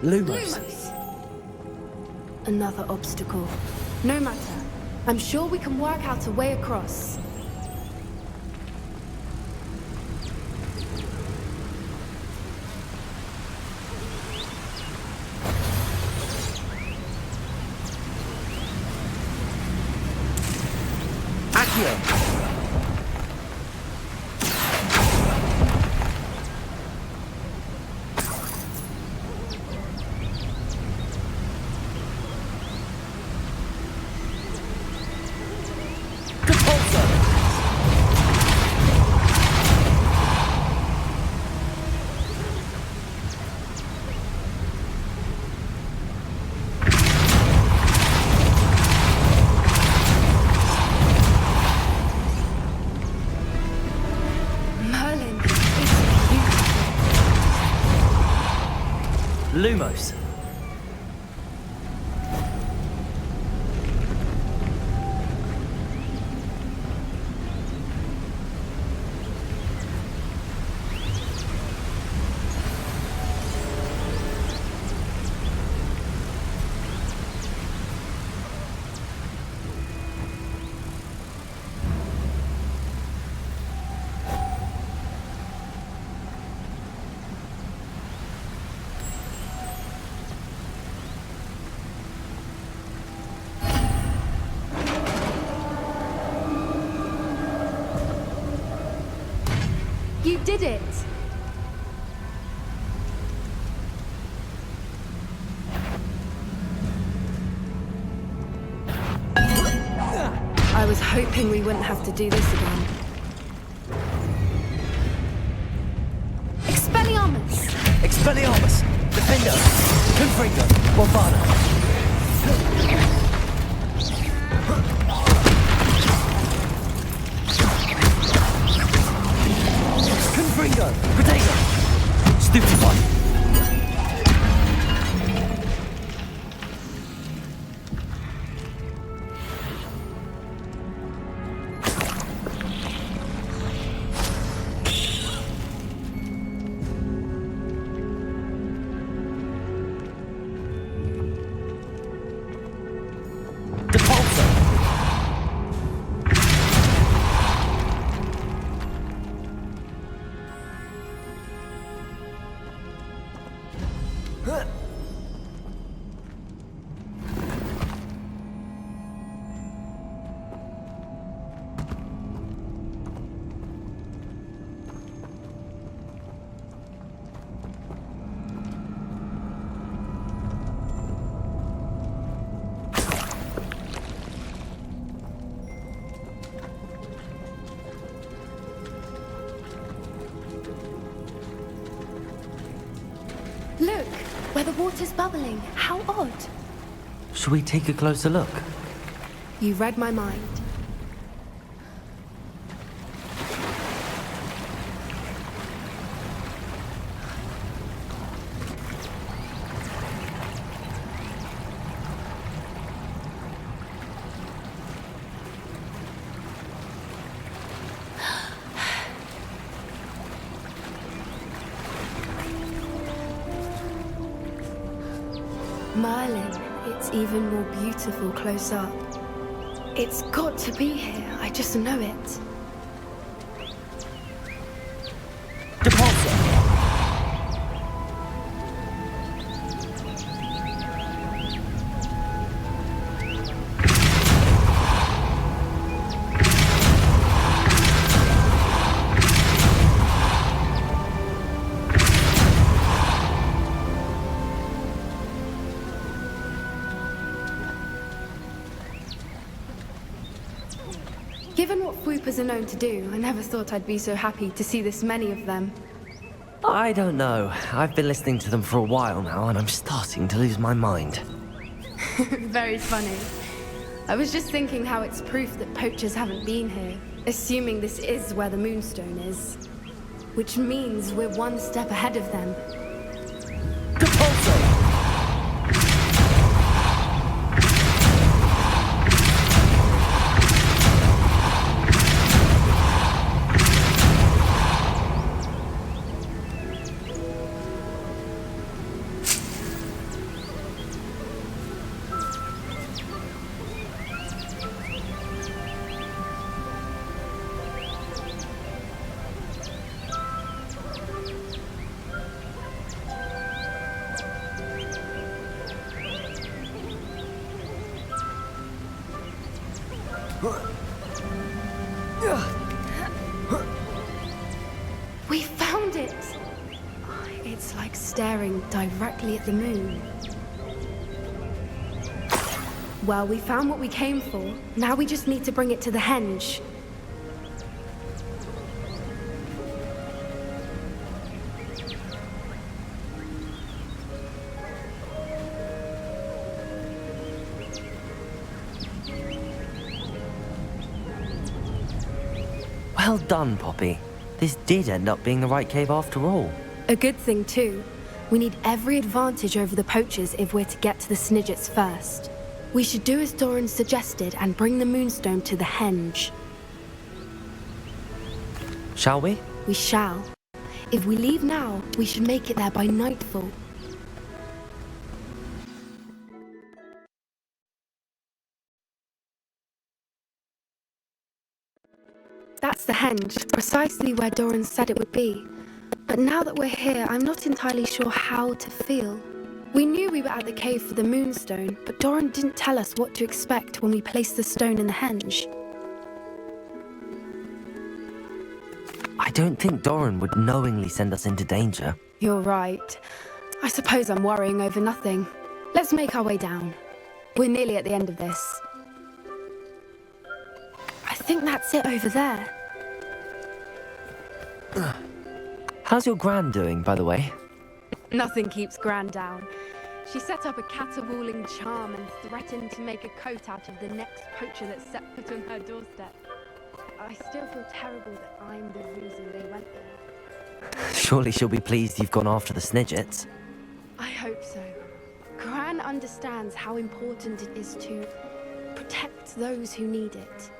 Lumos. Another obstacle. No matter. I'm sure we can work out a way across. Accio. Lumos. You did it! I was hoping we wouldn't have to do this again. Expelliarmus! Expelliarmus. Defender. Confringo. Morvana. Confringo. Protego. Stupefy. Look, where the water's bubbling. How odd. Should we take a closer look? You read my mind. Merlin, it's even more beautiful close up. It's got to be here, I just know it. Depulsor! Given what Whoopers are known to do, I never thought I'd be so happy to see this many of them. I don't know. I've been listening to them for a while now, and I'm starting to lose my mind. Very funny. I was just thinking how it's proof that poachers haven't been here, assuming this is where the Moonstone is. Which means we're one step ahead of them. Depulsor! found it! It's like staring directly at the moon. Well, we found what we came for. Now we just need to bring it to the henge. Well done, Poppy. This did end up being the right cave after all. A good thing, too. We need every advantage over the poachers if we're to get to the Snidgets first. We should do as Doran suggested and bring the Moonstone to the henge. Shall we? We shall. If we leave now, we should make it there by nightfall. That's the henge, precisely where Doran said it would be. But now that we're here, I'm not entirely sure how to feel. We knew we were at the cave for the Moonstone, but Doran didn't tell us what to expect when we placed the stone in the henge. I don't think Doran would knowingly send us into danger. You're right. I suppose I'm worrying over nothing. Let's make our way down. We're nearly at the end of this. I think that's it over there. How's your gran doing, by the way? Nothing keeps Gran down. She set up a caterwauling charm and threatened to make a coat out of the next poacher that set foot on her doorstep. I still feel terrible that I'm the reason they went there. Surely she'll be pleased you've gone after the Snidgets. I hope so. Gran understands how important it is to protect those who need it.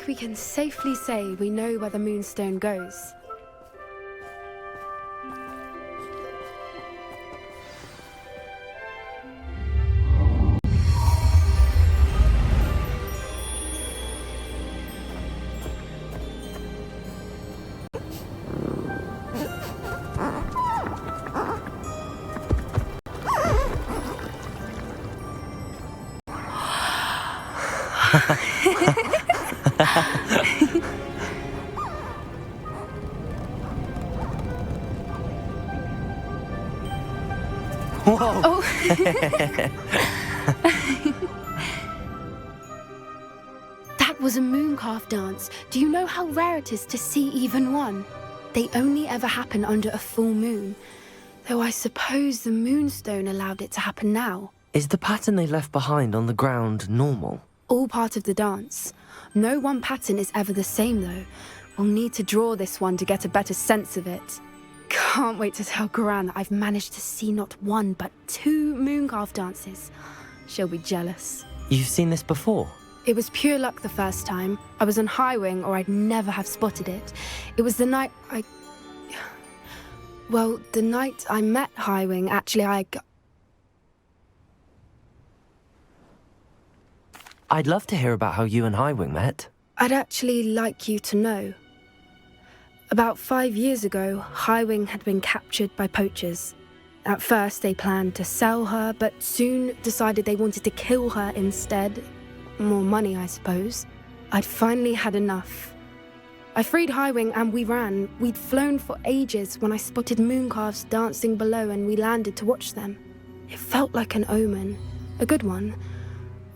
We can safely say we know where the Moonstone goes. Whoa! Oh. That was a mooncalf dance. Do you know how rare it is to see even one? They only ever happen under a full moon. Though I suppose the Moonstone allowed it to happen now. Is the pattern they left behind on the ground normal? All part of the dance. No one pattern is ever the same, though. We'll need to draw this one to get a better sense of it. Can't wait to tell Gran that I've managed to see not one, but 2 mooncalf dances. She'll be jealous. You've seen this before? It was pure luck the first time. I was on Highwing, or I'd never have spotted it. It was the night the night I met Highwing, actually, I'd love to hear about how you and Highwing met. I'd actually like you to know. About 5 years ago, Highwing had been captured by poachers. At first, they planned to sell her, but soon decided they wanted to kill her instead. More money, I suppose. I'd finally had enough. I freed Highwing and we ran. We'd flown for ages when I spotted mooncalves dancing below and we landed to watch them. It felt like an omen, a good one,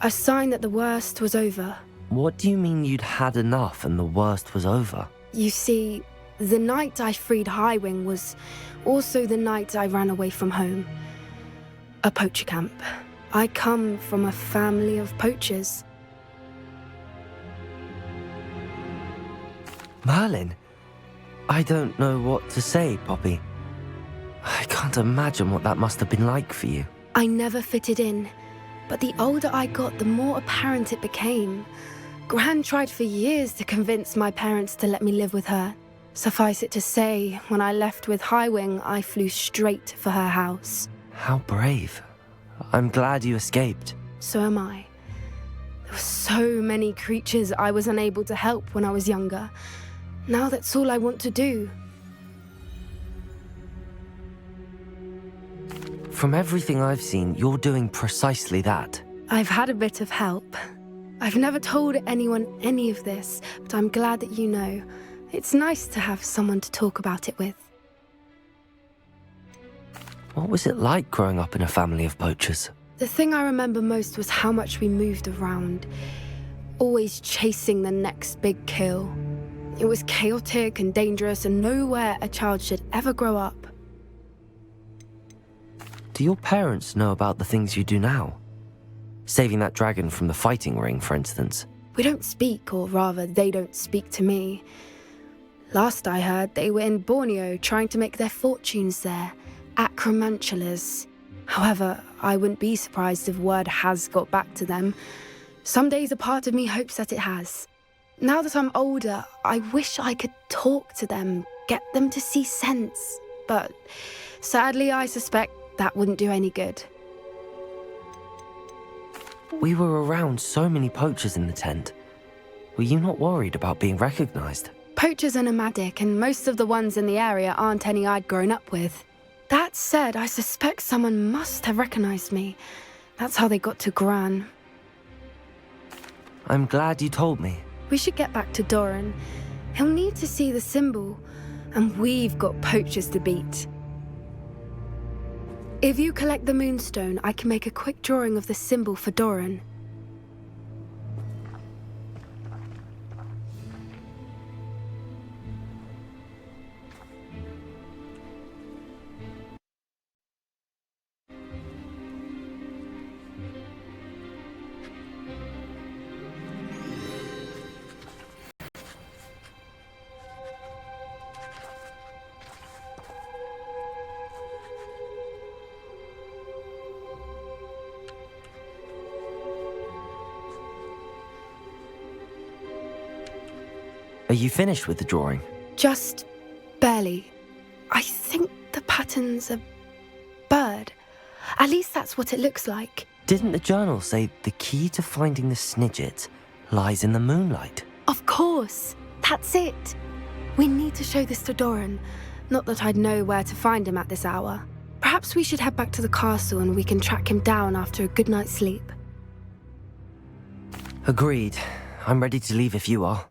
a sign that the worst was over. What do you mean you'd had enough and the worst was over? You see, the night I freed Highwing was also the night I ran away from home. A poacher camp. I come from a family of poachers. Merlin? I don't know what to say, Poppy. I can't imagine what that must have been like for you. I never fitted in, but the older I got, the more apparent it became. Gran tried for years to convince my parents to let me live with her. Suffice it to say, when I left with Highwing, I flew straight for her house. How brave. I'm glad you escaped. So am I. There were so many creatures I was unable to help when I was younger. Now that's all I want to do. From everything I've seen, you're doing precisely that. I've had a bit of help. I've never told anyone any of this, but I'm glad that you know. It's nice to have someone to talk about it with. What was it like growing up in a family of poachers? The thing I remember most was how much we moved around, always chasing the next big kill. It was chaotic and dangerous, and nowhere a child should ever grow up. Do your parents know about the things you do now? Saving that dragon from the fighting ring, for instance. We don't speak, or rather, they don't speak to me. Last I heard, they were in Borneo trying to make their fortunes there, acromantulas. However, I wouldn't be surprised if word has got back to them. Some days a part of me hopes that it has. Now that I'm older, I wish I could talk to them, get them to see sense. But sadly, I suspect that wouldn't do any good. We were around so many poachers in the tent. Were you not worried about being recognized? Poachers are nomadic, and most of the ones in the area aren't any I'd grown up with. That said, I suspect someone must have recognized me. That's how they got to Gran. I'm glad you told me. We should get back to Doran. He'll need to see the symbol, and we've got poachers to beat. If you collect the moonstone, I can make a quick drawing of the symbol for Doran. Are you finished with the drawing? Just barely. I think the pattern's a bird. At least that's what it looks like. Didn't the journal say the key to finding the Snidget lies in the moonlight? Of course. That's it. We need to show this to Doran. Not that I'd know where to find him at this hour. Perhaps we should head back to the castle and we can track him down after a good night's sleep. Agreed. I'm ready to leave if you are.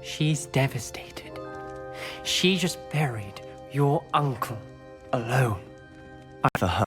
She's devastated. She just buried your uncle alone. For her,